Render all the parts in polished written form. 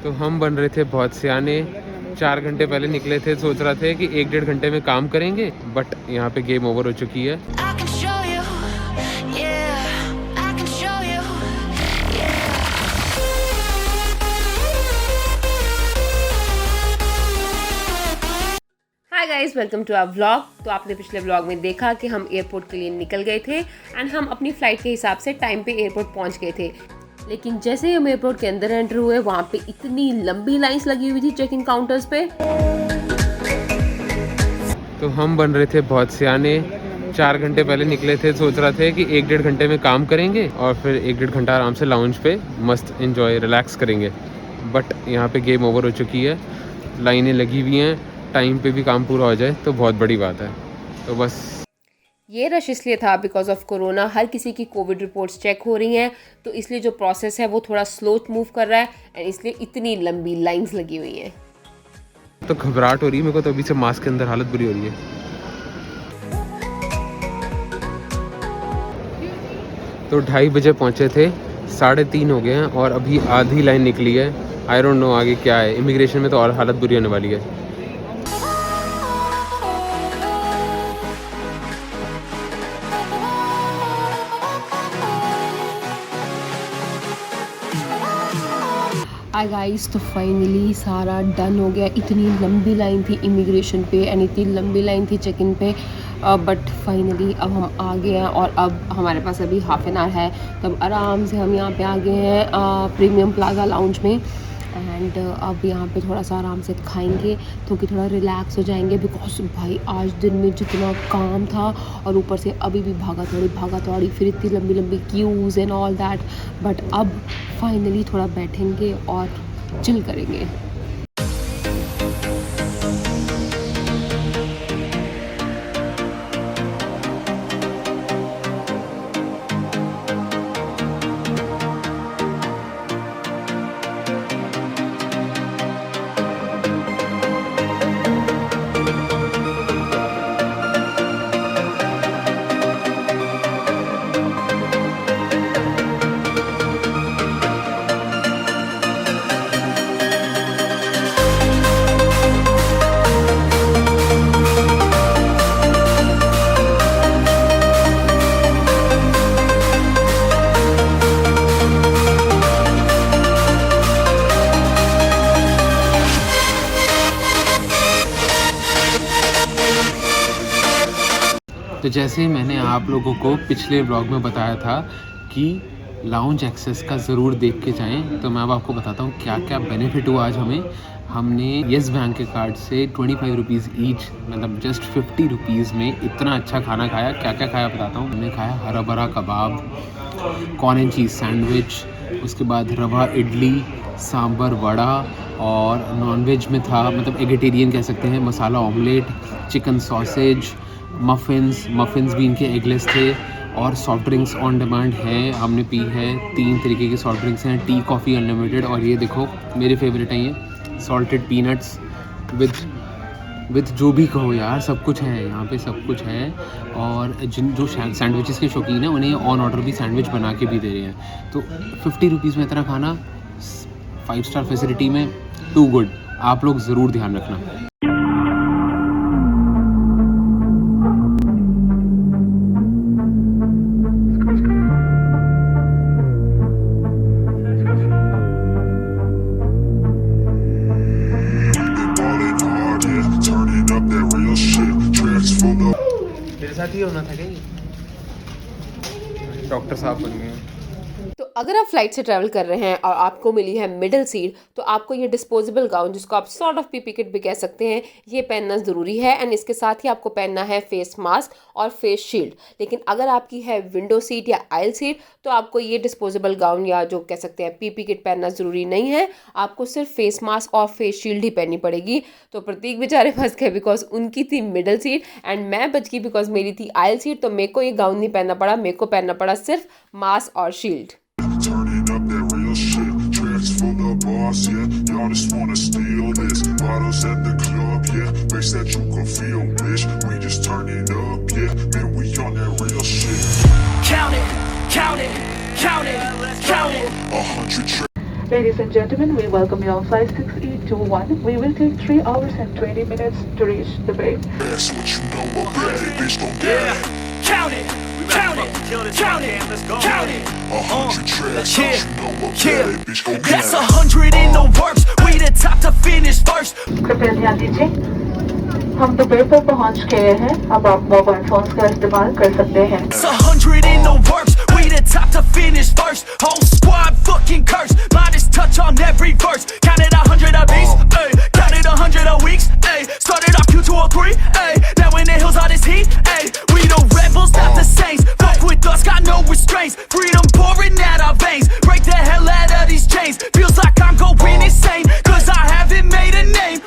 तो हम बन रहे थे बहुत सियाने। 4 घंटे पहले निकले थे, सोच रहे थे कि 1-1.5 घंटे में काम करेंगे, बट यहाँ पे गेम ओवर हो चुकी है। Hi guys, welcome to our vlog. तो आपने पिछले व्लॉग में देखा कि हम एयरपोर्ट के लिए निकल गए थे एंड हम अपनी फ़्लाइट के हिसाब से टाइम पे एयरपोर्ट पहुंच गए थे। लेकिन जैसे ही हम एयरपोर्ट के अंदर एंटर हुए, वहाँ पे इतनी लंबी लाइंस लगी हुई थी चेक इन काउंटर्स पे। तो हम बन रहे थे बहुत सियाने। 4 घंटे पहले निकले थे, सोच रहे थे कि 1-1.5 घंटे में काम करेंगे और फिर 1-1.5 घंटा आराम से लाउंज पे मस्त एंजॉय रिलैक्स करेंगे। बट यहाँ पे गेम ओवर हो चुकी है, लाइनें लगी हुई हैं, टाइम पे भी काम पूरा हो जाए तो बहुत बड़ी बात है। तो बस ये रश इसलिए था बिकॉज ऑफ कोरोना। हर किसी की कोविड रिपोर्ट्स चेक हो रही हैं, तो इसलिए जो प्रोसेस है वो थोड़ा स्लो मूव कर रहा है एंड इसलिए इतनी लंबी लाइंस लगी हुई हैं। तो घबराहट हो रही है मेरे को, तो अभी से मास्क के अंदर हालत बुरी हो रही है। तो 2:30 बजे पहुँचे थे, 3:30 हो गए हैं और अभी आधी लाइन निकली है। आई डोंट नो आगे क्या है। इमिग्रेशन में तो और हालत बुरी होने वाली है। हाय गाइस, तो फाइनली सारा डन हो गया। इतनी लंबी लाइन थी इमिग्रेशन पे एंड इतनी लंबी लाइन थी चेक इन पे, बट फाइनली अब हम आ गए हैं और अब हमारे पास अभी हाफ एन आवर है। तब आराम से हम यहाँ पे आ गए हैं प्रीमियम प्लाजा लाउंज में एंड अब यहाँ पे थोड़ा सा आराम से खाएंगे तो कि थोड़ा रिलैक्स हो जाएंगे। बिकॉज भाई आज दिन में जितना काम था और ऊपर से अभी भी भागा दौड़ी फिर इतनी लंबी लंबी queues and all that, but अब फाइनली थोड़ा बैठेंगे और चिल करेंगे। तो जैसे ही मैंने आप लोगों को पिछले व्लॉग में बताया था कि लाउंज एक्सेस का ज़रूर देख के जाएं, तो मैं अब आपको बताता हूँ क्या क्या बेनिफिट हुआ आज हमें। हमने येस बैंक के कार्ड से 25 रुपीज़ ईच, मतलब जस्ट 50 रुपीज़ में इतना अच्छा खाना खाया। क्या क्या खाया बताता हूँ। हमने खाया हरा भरा कबाब, कॉर्न एंड चीज़ सैंडविच, उसके बाद रवा इडली, सांभर वड़ा, और नॉनवेज में था, मतलब एगिटेरियन कह सकते हैं, मसाला ऑमलेट, चिकन सॉसेज, मफ़िन्स भी इनके एगलेस थे, और सॉफ्ट ड्रिंक्स ऑन डिमांड हैं। हमने पी है 3 तरीके की सॉफ्ट ड्रिंक्स हैं, टी कॉफ़ी अनलिमिटेड, और ये देखो मेरे फेवरेट हैं ये सॉल्टेड पीनट्स विद जो भी कहो यार, सब कुछ है यहाँ पे, सब कुछ है। और जो सैंडविचेस के शौकीन हैं उन्हें ऑन ऑर्डर भी सैंडविच बना के भी दे रहे हैं। तो 50 रुपीज़ में इतना खाना 5 स्टार फैसिलिटी में, टू गुड। आप लोग ज़रूर ध्यान रखना। मेरे साथ ही होना था क्या? डॉक्टर साहब बन गए। तो अगर आप फ्लाइट से ट्रैवल कर रहे हैं और आपको मिली है मिडिल सीट, तो आपको ये डिस्पोजेबल गाउन, जिसको आप सॉर्ट ऑफ पीपी किट भी कह सकते हैं, ये पहनना ज़रूरी है। एंड इसके साथ ही आपको पहनना है फेस मास्क और फेस शील्ड। लेकिन अगर आपकी है विंडो सीट या आयल सीट, तो आपको ये डिस्पोजेबल गाउन या जो कह सकते हैं पीपी किट पहनना ज़रूरी नहीं है। आपको सिर्फ फेस मास्क और फेस शील्ड ही पहननी पड़ेगी। तो प्रतीक बेचारे फंस गए बिकॉज उनकी थी मिडिल सीट एंड मैं बच गई बिकॉज मेरी थी आयल सीट। तो मेरे को ये गाउन नहीं पहनना पड़ा, मेरे को पहनना पड़ा सिर्फ मास्क और shield. Turning up that real shit, tracks full of boss, yeah. Y'all just wanna steal this. Bottles at the club, yeah. Bass that you can feel, bitch. We just turn it up, yeah. Man, we on that real shit. Count it, count it, count it, count it. 100 tracks. Ladies and gentlemen, we welcome you on flight 6821. We will take 3 hours and 20 minutes to reach Dubai. That's what you know about it, bitch, don't get it. Count it, count it, count it, count it. 100 tracks, what you know about it, bitch, don't get That's it. 100 in the works. We the top to finish first. कृपया ध्यान दीजिए, हम Dubai पर पहुंच गए हैं। अब आप मोबाइल फोन्स का इस्तेमाल कर सकते हैं। It's 100 in the works. We the top to finish first. Whole squad fucking cursed. Modest touch on every verse. Counted 100 a piece, ayy. Counted 100 a weeks, ayy. Started off Q203, ayy. Now in the hills all this heat, ayy. We the rebels, not the saints. Fuck with us, got no restraints. Freedom pouring out our veins. Break the hell out of these chains. Feels like I'm going insane. Cause I haven't made a name.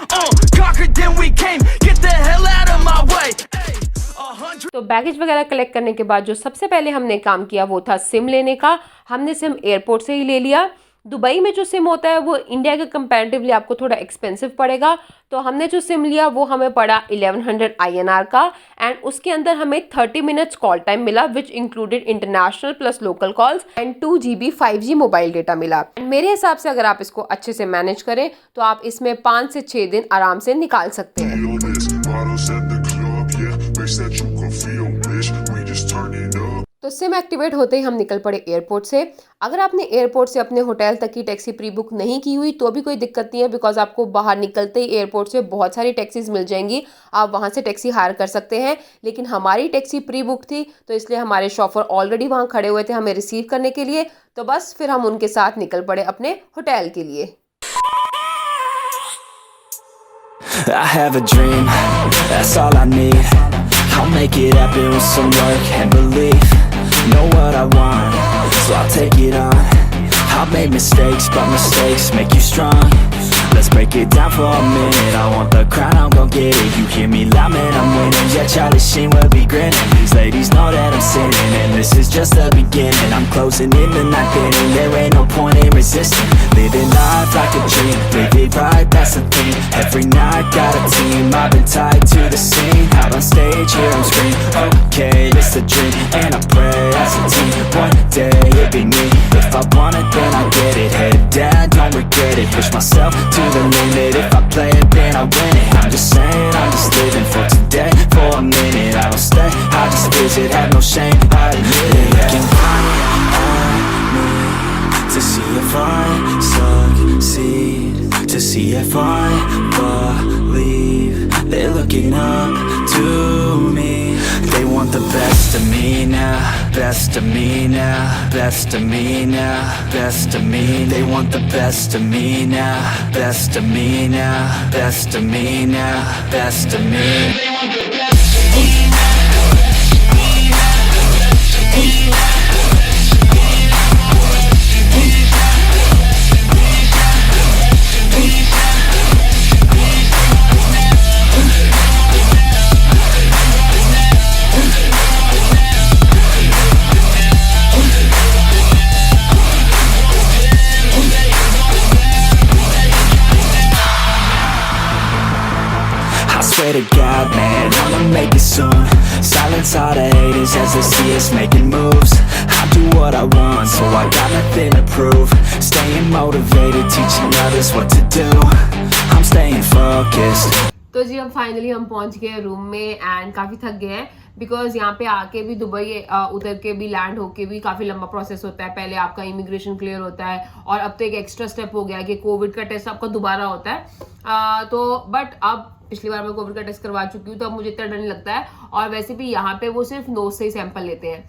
Conquered then we came. Get the hell out of my way. Ayy. 100. तो baggage वगैरह collect करने के बाद जो सबसे पहले हमने काम किया वो था सिम लेने का। हमने सिम एयरपोर्ट से ही ले लिया। दुबई में जो सिम होता है वो इंडिया के कंपैरेटिवली आपको थोड़ा एक्सपेंसिव पड़ेगा, तो हमने जो सिम लिया वो हमें पड़ा 1100 INR का, एंड उसके अंदर हमें 30 मिनट्स कॉल टाइम मिला which included international plus local calls and 2 GB 5G mobile data मिला। मेरे हिसाब से अगर आप इसको अच्छे से मैनेज करें तो आप इसमें 5 से 6 दिन आराम से निकाल सकते हैं। Feel this, bottles at the club, yeah, makes that you can feel, bitch, we just turning up. तो सिम एक्टिवेट होते ही हम निकल पड़े एयरपोर्ट से। अगर आपने एयरपोर्ट से अपने होटल तक की टैक्सी प्री बुक नहीं की हुई तो भी कोई दिक्कत नहीं है, बिकॉज आपको बाहर निकलते ही एयरपोर्ट से बहुत सारी टैक्सीज मिल जाएंगी, आप वहां से टैक्सी हायर कर सकते हैं। लेकिन हमारी टैक्सी प्री बुक थी तो इसलिए हमारे शॉफर ऑलरेडी वहां खड़े हुए थे हमें रिसीव करने के लिए, तो बस फिर हम उनके साथ निकल पड़े अपने होटल के लिए। I have a dream, that's all I need. I'll make it happen with some work and belief. Know what I want, so I'll take it on. I've made mistakes, but mistakes make you strong. Let's break it down for a minute. I want the crown, I'm gon' get it. You hear me loud, man, I'm winning. Yeah, Charlie Sheen will be grinning. These ladies know that I'm sinning, and this is just the beginning. I'm closing in the ninth inning. There ain't no point in resisting. Living life like a dream, live it right, that's the thing. Every night got a team, I've been tied to the scene. Out on stage, here I'm screaming. Okay, it's a dream, and I pray as a team. One day it'll be me. If I want it, then I get it. Head down, don't regret it. Push myself to the limit. If I play it, then I win it. I'm just saying, I'm just living for today, for a minute. I don't stay, I just visit, have no shame, I admit it. Looking right at me to see if I succeed, to see if I believe. They're looking up to me. They want the best of me now, best of me now, best of me now, best of me. They want the best of me now, best of me now, best of me now, best of me. They want the best of me now, best of me now, best of me now. Swear to God, man, I'ma make it soon. Silence all the haters as they see us making moves. I do what I want, so I got nothing to prove. Staying motivated, teaching others what to do. I'm staying focused. तो जी अब finally हम पहुंच गए room में and काफ़ी थक गए हैं, बिकॉज यहाँ पे आके भी दुबई उतर के भी लैंड होके भी काफ़ी लंबा प्रोसेस होता है। पहले आपका इमिग्रेशन क्लियर होता है और अब तो एक एक्स्ट्रा स्टेप हो गया है कि कोविड का टेस्ट आपका दोबारा होता है। तो बट अब पिछली बार मैं कोविड का टेस्ट करवा चुकी हूँ तो अब मुझे इतना डर नहीं लगता है, और वैसे भी यहाँ पे वो सिर्फ नोज से ही सैंपल लेते हैं।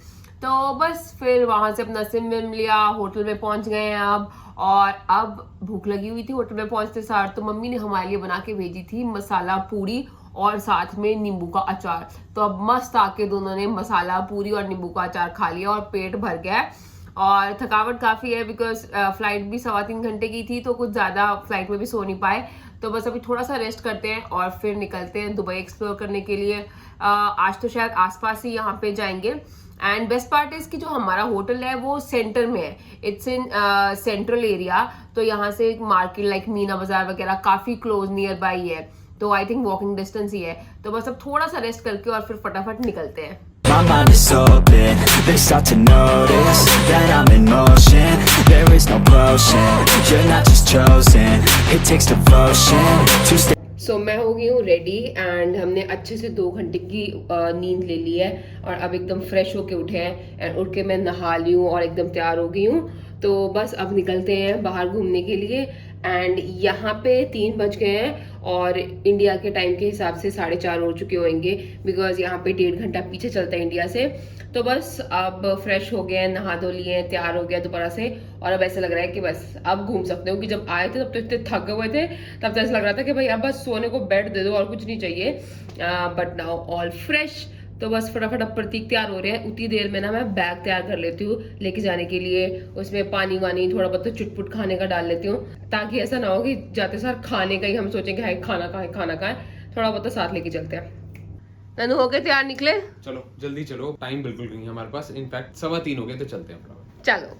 तो बस फिर वहाँ से अपना सिम विम लिया, होटल में पहुँच गए हैं अब, और अब भूख लगी हुई थी होटल में पहुँचते सार, तो मम्मी ने हमारे लिए बना के भेजी थी मसाला पूरी और साथ में नींबू का अचार। तो अब मस्त आके दोनों ने मसाला पूरी और नींबू का अचार खा लिया और पेट भर गया। और थकावट काफ़ी है बिकॉज फ्लाइट भी 3.25 घंटे की थी, तो कुछ ज़्यादा फ्लाइट में भी सो नहीं पाए। तो बस अभी थोड़ा सा रेस्ट करते हैं और फिर निकलते हैं दुबई एक्सप्लोर करने के लिए। आज तो शायद आसपास ही यहाँ पे जाएंगे। एंड बेस्ट पार्ट इज कि जो हमारा होटल है वो सेंटर में है, इट्स इन सेंट्रल एरिया, तो यहाँ से एक मार्केट लाइक मीना बाजार वगैरह काफ़ी क्लोज नियर बाई है, तो आई थिंक वॉकिंग डिस्टेंस ही है। तो बस अब थोड़ा सा रेस्ट करके और फिर फटाफट निकलते हैं। My mind is open, they start to notice that I'm in motion. There is no potion, you're not just chosen. It takes devotion to stay. सो मैं हो गई हूँ रेडी एंड हमने अच्छे से 2 घंटे की नींद ले ली है और अब एकदम फ्रेश होके उठे हैं एंड उठ के मैं नहा ली हूँ और एकदम तैयार हो गई हूँ। तो बस अब निकलते हैं बाहर घूमने के लिए एंड यहाँ पे 3 बज गए हैं और इंडिया के टाइम के हिसाब से 4:30 हो चुके होंगे बिकॉज यहाँ पे 1.5 घंटा पीछे चलता है इंडिया से। तो बस अब फ्रेश हो गए हैं, नहा धो लिए हैं, तैयार हो गया दोबारा से और अब ऐसा लग रहा है कि बस अब घूम सकते हो। कि जब आए थे तब तो इतने थके हुए थे, तब तो ऐसा लग रहा था कि भाई अब बस सोने को बेड दे दो और कुछ नहीं चाहिए। But now all fresh. तो बस फटाफट अब प्रतीक तैयार हो रहे हैं। उतनी देर में ना मैं बैग तैयार कर लेती हूँ लेके जाने के लिए, उसमें पानी वानी थोड़ा बहुत तो चुटपुट खाने का डाल लेती हूँ ताकि ऐसा ना हो कि जाते सार खाने का ही हम सोचेंगे हाय खाना कहाँ है, खाना कहाँ है। थोड़ा बहुत तो साथ लेके चलते हैं। ननू हो गए तैयार, निकले? चलो जल्दी चलो, टाइम बिल्कुल नहीं है हमारे पास। इनफैक्ट 3:15 हो गए, तो चलते हैं। चलो।